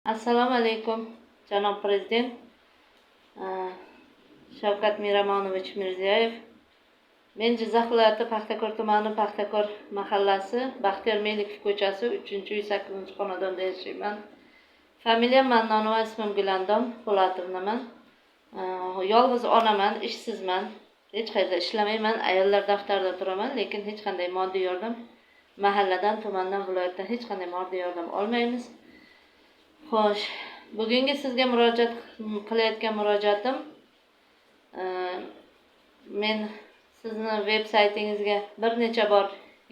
Assalomu alaykum, janob prezident Shavkat Miramonovich Mirziyoyev. Men Jizzax viloyati Paxtakor tumani Paxtakor mahallasi Baxtiyor Melikov ko'chasi 3-uy 8-xonadonda yashayman. Familiyam Mannonova, ismim Gulandom Po'latovnaman. Yolg'iz onaman, ishsizman. Hech qayerda ishlamayman, ayollar daftarida turaman, lekin hech qanday moddiy yordam mahalladan, tumandan, viloyatdan hech qanday moddiy yordam olmaymiz. Xo'sh, bugungi sizga murojaat qilayotgan murojaatim men sizni veb saytingizga bir necha bor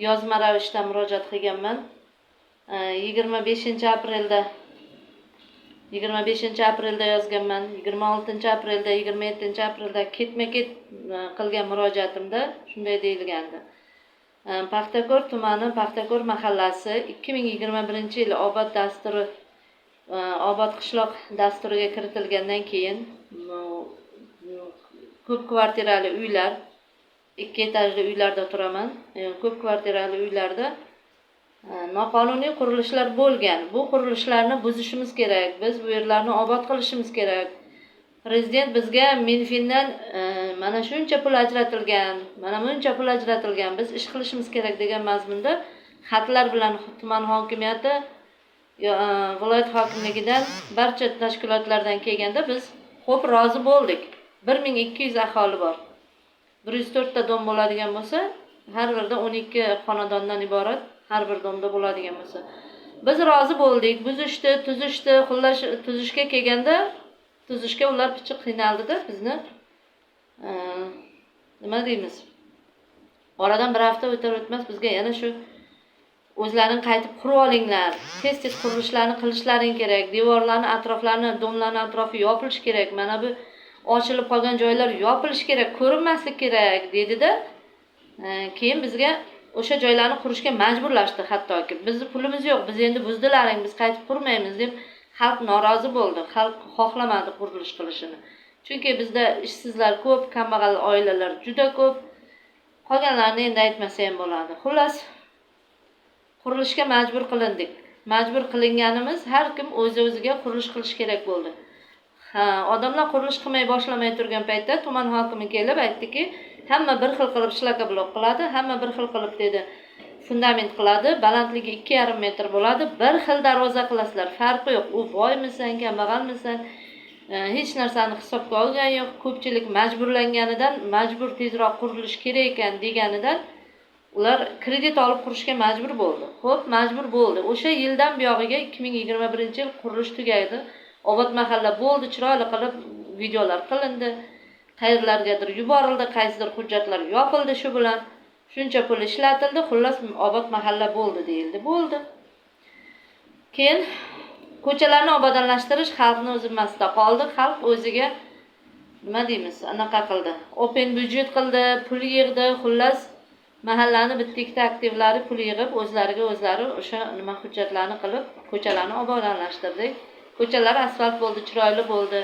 yozma ravishda murojaat qilganman. 25-aprelda yozganman, 26-aprelda, 27-aprelda ketma-ket qilgan murojaatimda shunday deyilgandi. Paxtakor tumani Paxtakor mahallasi 2021-yil obod qishloq dasturiga kiritilgandan keyin ko'p kvartirali uylar, 2 etajli uylarda turaman. Ko'p kvartirali uylarda noqonuniy qurilishlar bo'lgan. Bu qurilishlarni buzishimiz kerak. Biz bu yerlarni obod qilishimiz kerak. Prezident bizga Minfindan mana shuncha pul ajratilgan, mana buncha pul ajratilgan. Biz ish qilishimiz kerak degan mazmunda xatlar bilan tuman hokimiyati, viloyat hokimligidan, barcha tashkilotlardan kelganda biz xo'p rozi bo'ldik. 1200 aholi bor. 104 ta dom bo'ladigan bo'lsa, har birida 12 xonadondan iborat, har bir domda bo'ladigan bo'lsa, biz rozi bo'ldik. Buzishdi, tuzishdi, xullas tuzishga kelganda, tuzishga ular pichiq qiynaldida bizni nima deymiz? Oradan bir hafta o'tar-o'tmas bizga yana shu o'zlaring qaytib qurib olinglar, tez qurilishlarni qilishlaring kerak, devorlarni atroflarini, domlarni atrofi yopilish kerak, mana bu ochilib qolgan joylar yopilish kerak, ko'rinmaslik kerak dedi-da, keyin bizga o'sha joylarni qurishga majburlashdi. Hattoki bizni pulimiz yo'q, biz endi buzdilaring, biz qaytib qurmaymiz deb xalq norozi bo'ldi. Xalq xohlamadi qurilish qilishini. Chunki bizda ishsizlar ko'p, kambag'al oilalar juda ko'p. Qolganlarni endi aytmasa ham bo'ladi. Xullas qurilishga majbur qilindik. Majbur qilinganimiz har kim o'z-o'ziga qurilish qilish kerak bo'ldi. Odamlar qurilish qilmay boshlamay turgan paytda tuman hokimi kelib aytdiki, hamma bir xil qilib shlaka blok qiladi, hamma bir xil qilib dedi, fundament qiladi, balandligi 2,5 metr bo'ladi, bir xil darvoza qilasizlar, farqi yo'q. U boymisan, kambag'almisan, hech narsani hisobga olgan yo'q. Ko'pchilik majburlanganidan, majbur tezroq qurilish kerak ekan deganidan ular kredit olib qurishga majbur bo'ldi. Xo'p, majbur bo'ldi. O'sha yildan buyog'iga 2021-yil qurilish tugaydi. Obod mahalla bo'ldi, chiroyli qilib videolar qilindi, qayerlargadir yuborildi, qaysidir hujjatlar yopildi, shu bilan shuncha pul ishlatildi, xullas obod mahalla bo'ldi deyildi. Bo'ldi. Keyin ko'chalarni obodonlashtirish xalqning zimmasida qoldi. Xalq o'ziga nima deymiz, anaqa qildi. Open budjet qildi, pul yig'di, xullas mahallani bitta-ikkita aktivlari pul yig'ib, o'zlariga o'zlari o'sha nima hujjatlarni qilib, ko'chalarni obodonlashtirdik. Ko'chalar asfalt bo'ldi, chiroyli bo'ldi.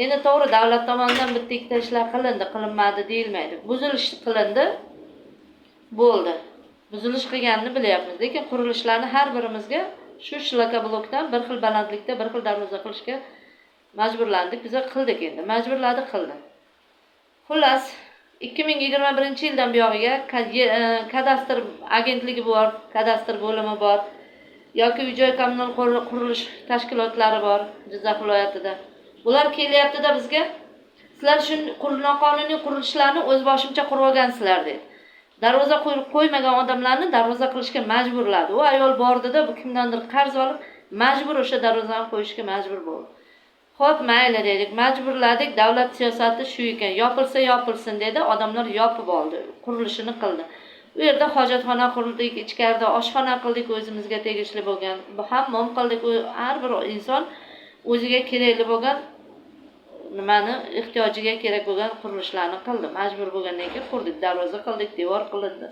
Endi to'g'ri davlat tomonidan bitta-ikkita ishlar qilindi, qilinmadi deyilmaydi. Buzilish qilindi. Bo'ldi. Buzilish qilganini bilyapmiz, lekin qurilishlarni har birimizga shu shlaka blokdan bir xil balandlikda, bir xil darvoza qilishga majburlandik. Biz qildik endi. Majburladi, qildi. Xullas 2021-yildan buyog'iga kadastr agentligi bor, kadastr bo'limi bor, yoki uy-joy kommunal qurilish tashkilotlari bor Jizzax viloyatida. Ular kelyapti-da bizga, sizlar shu noqonuniy qurilishlarni o'z boshimcha qurib olgansizlar dedi. Darvoza qo'ymagan odamlarni darvoza qilishga majburladi. U ayol bordi-da, bu kimdandir qarz olib, majbur o'sha darvozani qo'yishga majbur bo'ldi. Xo'p, mayli dedik, majburladik. Davlat siyosati shu ekan, yopilsa yopilsin dedi. Odamlar yopib oldi, qurilishini qildi. U yerda hojatxona qurdik, ichkarida oshxona qildik, o'zimizga tegishli bo'lgan. Hammom qildik. Har bir inson o'ziga kerakli bo'lgan nimani ehtiyojiga kerak bo'lgan qurilishlarni qildi. Majbur bo'lgandan keyin qurdik, darvoza qildik, devor qilindi.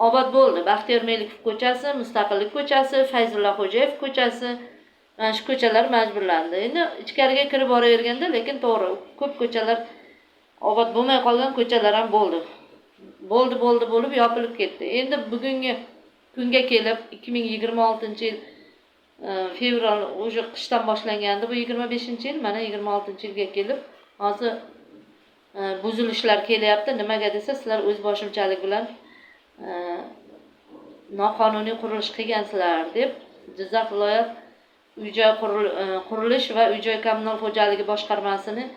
Obod bo'ldi. Baxtiyor Melikov ko'chasi, Mustaqillik ko'chasi, Fayzulla Xo'jayev ko'chasi, mana shu ko'chalar majburlandi. Endi ichkariga kirib boraverganda, lekin to'g'ri, ko'p ko'chalar obod bo'lmay qolgan ko'chalar ham bo'ldi. Bo'lib yopilib ketdi. Endi bugungi kunga kelib 2026-yil fevral o'sha qishdan boshlangandi. Bu 25-yil, mana 26-yilga kelib, hozir buzilishlar kelyapti. Nimaga desa, sizlar o'z boshimchalik bilan noqonuniy qurilish qilgansizlar deb Jizzax viloyat uy-joy qurilish va uy-joy kommunal xo'jaligi boshqarmasining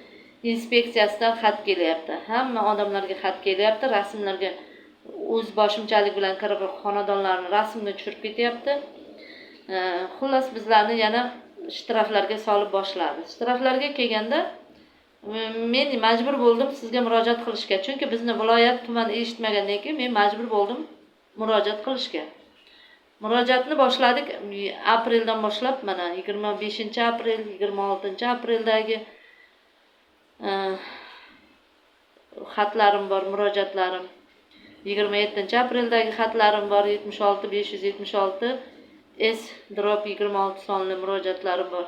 inspeksiyasidan xat kelyapti. Hamma odamlarga xat kelyapti, rasmlarga o'z boshimchalik bilan kirib xonadonlarni rasmga tushirib ketyapti. Xullas bizlarni yana shtraflarga solib boshladi. Shtraflarga kelganda men majbur bo'ldim sizga murojaat qilishga. Chunki bizni viloyat tuman eshitmagandan keyin men majbur bo'ldim murojaat qilishga. Murojaatni boshladik apreldan boshlab, mana 25-aprel, 26-apreldagi xatlarim bor, murojaatlarim. 27-apreldagi xatlarim bor, 76576 S/26 sonli murojaatlarim bor.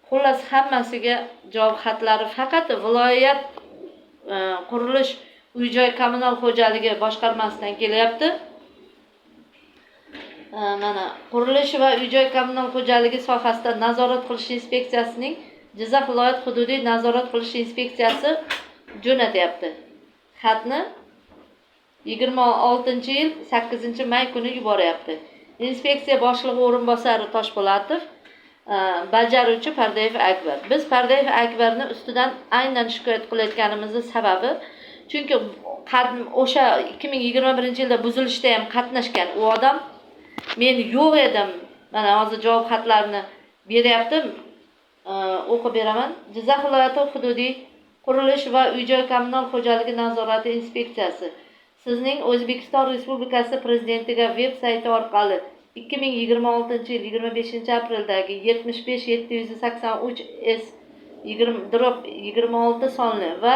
Xullas hammasiga javob xatlari faqat viloyat qurilish uy-joy kommunal xo'jaligi boshqarmasidan kelyapti. Mana qurilish va uy-joy kommunal xo'jaligi sohasida nazorat qilish inspeksiyasining Jizzax viloyat hududiy nazorat qilish inspeksiyasi jo'natyapti. Xatni 26-yil 8-may kuni yuboryapti. Inspeksiya boshlig'i o'rinbosari Toshpo'latov, bajaruvchi Pardayev Akbar. Biz Pardayev Akbarni ustidan aynan shikoyat qilayotganimizning sababi, chunki o'sha 2021-yilda buzilishda ham qatnashgan u odam men yo'q edim. Mana hozir javob xatlarini beryaptim. O'qib beraman. Jizzax viloyati hududiy qurilish va uy-joy kommunal xo'jaligi nazorati inspeksiyasi sizning O'zbekiston Respublikasi prezidentiga veb sayti orqali 2026-yil 25-apreldagi 75783 S/26 sonli va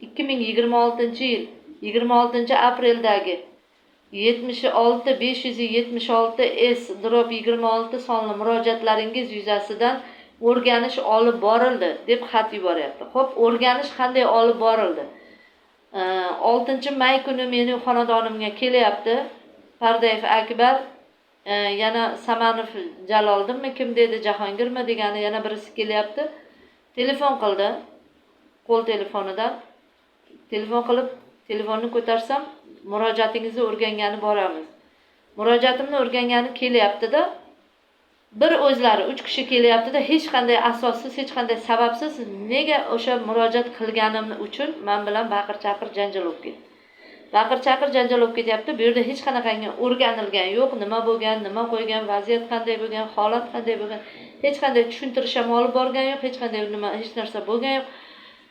2026-yil 26-apreldagi 76576 S/26 sonli murojaatlaringiz yuzasidan o'rganish olib borildi deb xat yuboryapti. Xo'p, o'rganish qanday olib borildi? 6-may kuni mening xonadonimga kelyapti Pardayev Akbar, yana Samanov Jaloliddinmi kim dedi, Jahongirmi degani yana birisi kelyapti. Telefon qildi, qo'l telefonidan. Telefon qilib, telefonni ko'tarsam, murojaatingizni o'rgangani boramiz. Murojaatimni o'rgangani kelyapti-da, bir o'zlari 3 kishi kelyapti-da, hech qanday asossiz, hech qanday sababsiz nega o'sha murojaat qilganim uchun men bilan baqir-chaqir janjal bo'lib ketdi. Baqir-chaqir janjal bo'lib ketyapti. Bu yerda hech qanaqangi o'rganilgan yo'q, nima bo'lgan, nima qo'ygan, vaziyat qanday bo'lgan, holat qanday bo'lgan, hech qanday tushuntirish ham olib borgan yo'q, hech qanday hech narsa bo'lgan yo'q.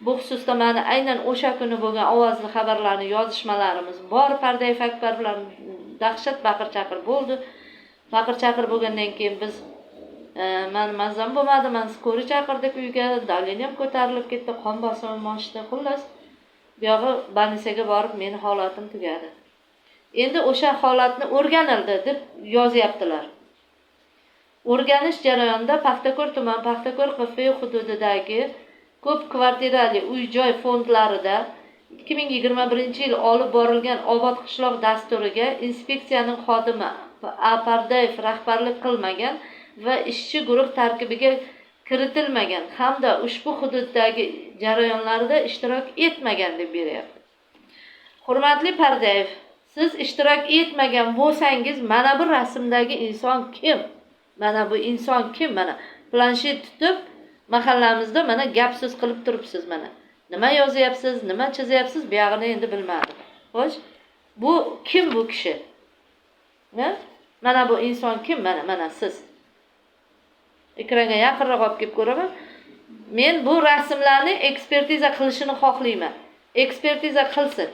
Bu xususda mana aynan o'sha kuni bo'lgan ovozli xabarlarni yozishmalarimiz bor. Pardayev Akbar bilan dahshat baqir-chaqir bo'ldi. Baqir-chaqir bo'lgandan keyin biz men mazam bo'lmadi, men skori chaqirdik uyga, davleniya ham ko'tarilib ketdi, qon bosimim oshdi. Xullas, bu yog'i больницаga borib meni holatim tugadi. Endi o'sha holatni o'rganildi deb yozyaptilar. O'rganish jarayonida Paxtakor tuman Paxtakor QFU hududidagi ko'p kvartirali uy-joy fondlarida 2021-yil olib borilgan obod qishloq dasturiga inspeksiyaning xodimi Pardayev rahbarlik qilmagan va ishchi guruh tarkibiga kiritilmagan hamda ushbu hududdagi jarayonlarda ishtirok etmagan deb beryapti. Hurmatli Pardayev, siz ishtirok etmagan bo'lsangiz, mana bu rasmdagi inson kim? Mana bu inson kim? Mana planshet tutib mahallamizda mana gapsiz qilib turibsiz mana. Nima yozyapsiz, nima chizyapsiz, bu yog'ini endi bilmadim. Xo'sh, bu kim bu kishi? Mana bu inson kim? Mana siz. Ekranga yaqinroq olib kelib ko'raman. Men bu rasmlarni ekspertiza qilishini xohlayman. Ekspertiza qilsin.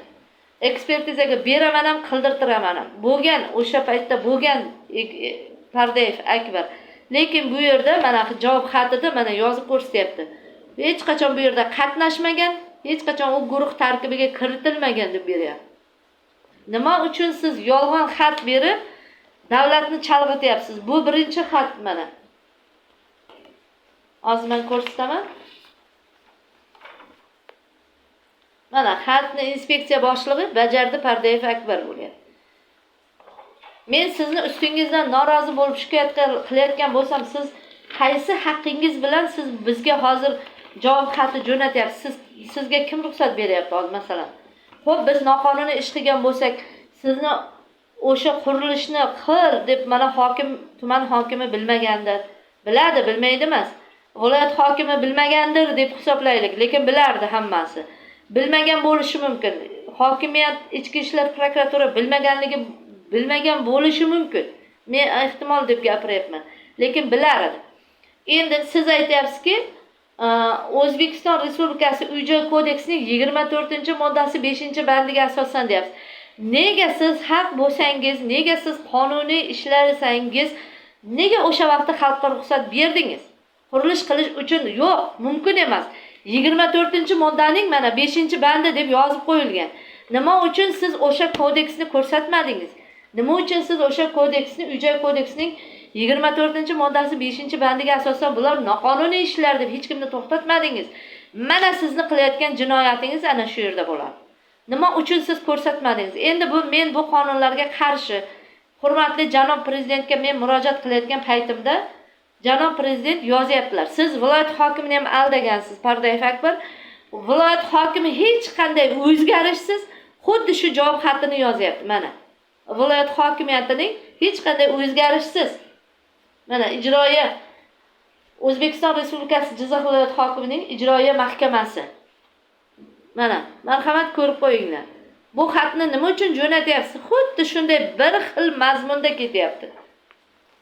Ekspertizaga beraman ham, qildirtiraman ham. Bo'lgan o'sha paytda bo'lgan Pardayev Akbar. Lekin bu yerda mana javob xatida mana yozib ko'rsatyapti. Hech qachon bu yerda qatnashmagan, hech qachon u guruh tarkibiga kiritilmagan deb beryapti. Nima uchun siz yolg'on xat berib davlatni chalg'ityapsiz? Bu birinchi xat mana. Hozir men ko'rsataman. Mana xatni inspeksiya boshlig'i bajardi Pardayev Akbar bo'lyapti. Men sizni ustingizdan norozi bo'lib shikoyat qilayotgan bo'lsam, siz qaysi haqqingiz bilan siz bizga hozir javob xati jo'natyapsiz? Sizga kim ruxsat beryapti hozir masalan? Xo'p, biz noqonuniy ish qilgan bo'lsak, sizni o'sha qurilishni qil deb mana hokim, tuman hokimi bilmagandir. Biladi, bilmaydi emas. Viloyat hokimi bilmagandir deb hisoblaylik, lekin bilardi hammasi. Bilmagan bo'lishi mumkin. Hokimiyat, ichki ishlar prokuratura bilmagan bo'lishi mumkin. Men ehtimol deb gapiryapman, lekin bilar edi. Endi siz aytyapsizki, O'zbekiston Respublikasi Uy-joy kodeksining 24-moddasi 5-bandiga asosan deyapsiz. Nega siz haq bo'lsangiz, nega siz qonuniy ishlasangiz, nega o'sha vaqtda xalqqa ruxsat berdingiz? Qurilish qilish uchun yo'q, mumkin emas. 24-moddaning mana 5-bandi deb yozib qo'yilgan. Nima uchun siz o'sha kodeksni ko'rsatmadingiz? Nima uchun siz o'sha kodeksni, Uy-joy kodeksining 24-moddasi 5-bandiga asosan bular noqonuniy ishlar deb hech kimni to'xtatmadingiz? Mana sizni qilayotgan jinoyatingiz ana shu yerda bo'ladi. Nima uchun siz ko'rsatmadingiz? Endi men bu qonunlarga qarshi, hurmatli janob prezidentga men murojaat qilayotgan paytimda janob prezident yozyaptilar. Siz viloyat hokimini ham aldagansiz, Pardayev Akbar. Viloyat hokimi hech qanday o'zgarishsiz xuddi shu javob xatini yozyapti mana. Viloyat hokimiyatining hech qanday o'zgarishsiz mana ijroiya O'zbekiston Respublikasi Jizzax viloyat hokimining ijroiya mahkamasi. Mana, marhamat ko'rib qo'yinglar. Bu xatni nima uchun jo'natyapsiz? Xuddi shunday bir xil mazmunda ketyapti.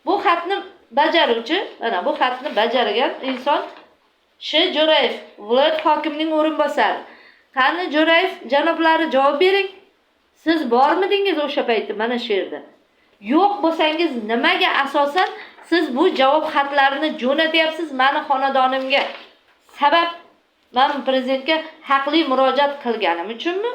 Bu xatni bajaruvchi, mana bu xatni bajargan inson Jo'rayev, viloyat hokimining o'rinbosari. Qani Jo'rayev janoblari javob bering. Siz bormidingiz o'sha paytda mana shu yerda? Yo'q bo'lsangiz nimaga asosan siz bu javob xatlarini jo'natyapsiz meni xonadonimga? Sabab men prezidentga haqli murojaat qilganim uchunmi?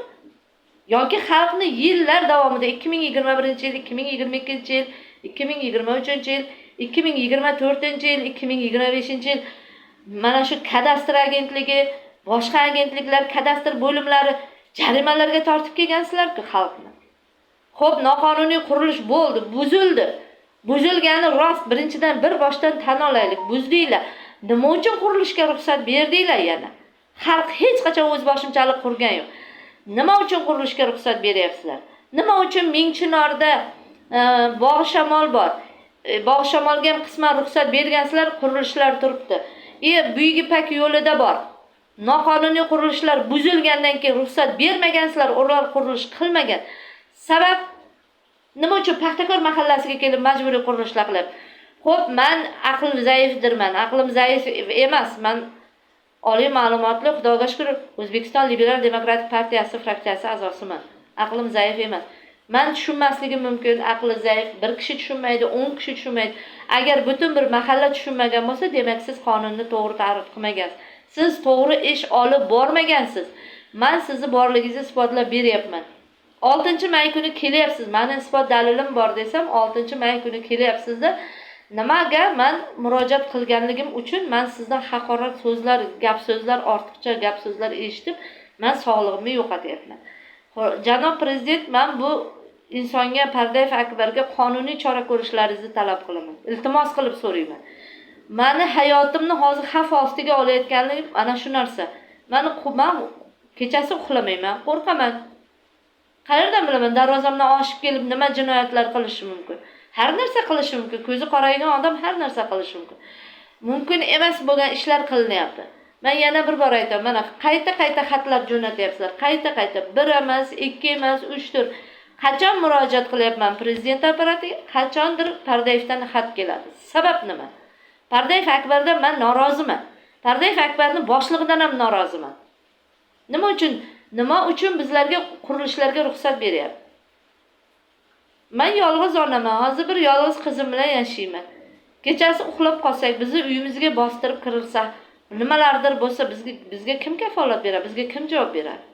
Yoki xalqni yillar davomida 2021-yil, 2022-yil, 2023-yil, 2024-yil, 2025-yil mana shu kadastr agentligi, boshqa agentliklar, kadastr bo'limlari jarimalarga tortib kelgansizlar-ku xalqni. Xo'p, noqonuniy qurilish bo'ldi, buzildi. Buzilgani rost, birinchidan bir boshdan tan olaylik, buzdinglar. Nima uchun qurilishga ruxsat berdinglar yana? Xalq hech qachon o'z boshimchalik qurgan yo'q. Nima uchun qurilishga ruxsat beryapsizlar? Nima uchun Mingchinorda bog' shamol bor? Bog' shamolga ham qisman ruxsat bergansizlar, qurilishlar turibdi. Buyuk Ipak yo'lida bor. Noqonuniy qurilishlar buzilgandan keyin ruxsat bermagansizlar, ular qurilish qilmagan. Sabab nima uchun Paxtakor mahallasiga kelib majburiy qurilishlar qilib? Xo'p, men aqlim zaifdirman. Aqlim zaif emas. Men oliy ma'lumotli, Xudoga shukr, O'zbekiston Liberal Demokratik partiyasi fraksiyasi a'zosiman. Aqlim zaif emas. Men tushunmasligim mumkin, aqli zaif, bir kishi tushunmaydi, 10 kishi tushunmaydi. Agar butun bir mahalla tushunmagan bo'lsa, demak siz qonunni to'g'ri ta'rif qilmagansiz. Siz to'g'ri ish olib bormagansiz. Men sizni borligingizni isbotlab beryapman. 6-may kuni kelyapsiz. Meni isbot dalilim bor desam, 6-may kuni kelyapsizda. Nimaga men murojaat qilganligim uchun men sizdan haqorat so'zlar, gap so'zlar, ortiqcha gap so'zlar eshitib, men sog'lig'imni yo'qotyapman. Janob prezident, men bu insonga, Pardayev Akbarga qonuniy chora ko'rishlaringizni talab qilaman. Iltimos qilib so'rayman. Meni hayotimni hozir xavf ostiga olayotganligim ana shu narsa. Men kechasi uxlamayman, qo'rqaman. Qayerdan bilaman, darvozamdan oshib kelib nima jinoyatlar qilishi mumkin? Har narsa qilishi mumkin. Ko'zi qoraygan odam har narsa qilishi mumkin. Mumkin emas bo'lgan ishlar qilinyapti. Men yana bir bor aytaman, mana qayta xatlar jo'natyapsizlar. Qayta bir emas, 2 emas, 3 tur. Qachon murojaat qilyapman prezident apparatiga? Qachondir Pardayevdan xat keladi. Sabab nima? Pardayev Akbardan men noroziman. Pardayev Akbarning boshlig'idan ham noroziman. Nima uchun bizlarga qurilishlarga ruxsat beryapti? Men yolg'iz onaman, hozir bir yolg'iz qizim bilan yashayman. Kechasi uxlab qolsak, bizni uyimizga bostirib kirilsa, nimalardir bo'lsa, bizga kim kafolat beradi? Bizga kim javob beradi?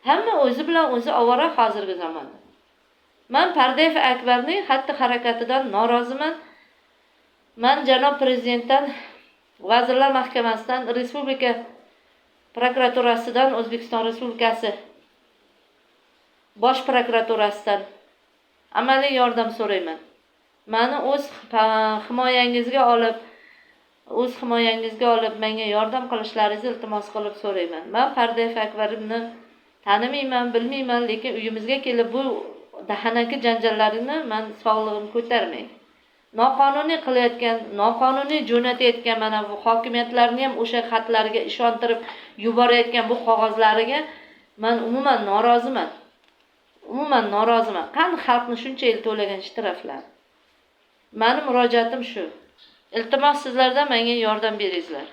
Hamma o'zi bilan o'zi ovora hozirgi zamonda. Men Pardayev Akbarning xatti-harakatidan noroziman. Men janob prezidentdan, Vazirlar Mahkamasidan, Respublika prokuraturasidan, O'zbekiston Respublikasi Bosh prokuraturasidan amaliy yordam so'rayman. Meni o'z himoyangizga olib, menga yordam qilishlaringizni iltimos qilib so'rayman. Men Pardayev Akbarimni tanimayman, bilmayman, lekin uyimizga kelib bu dahanaki janjallarini men sog'lig'im ko'tarmaydi. Noqonuniy qilayotgan, noqonuniy jo'natayotgan mana bu hokimiyatlarni ham o'sha xatlariga ishontirib yuborayotgan bu qog'ozlariga men umuman noroziman. Qani xalqni shuncha yil to'lagan shtraflar. Mening murojaatim shu. Iltimos sizlardan menga yordam beringizlar.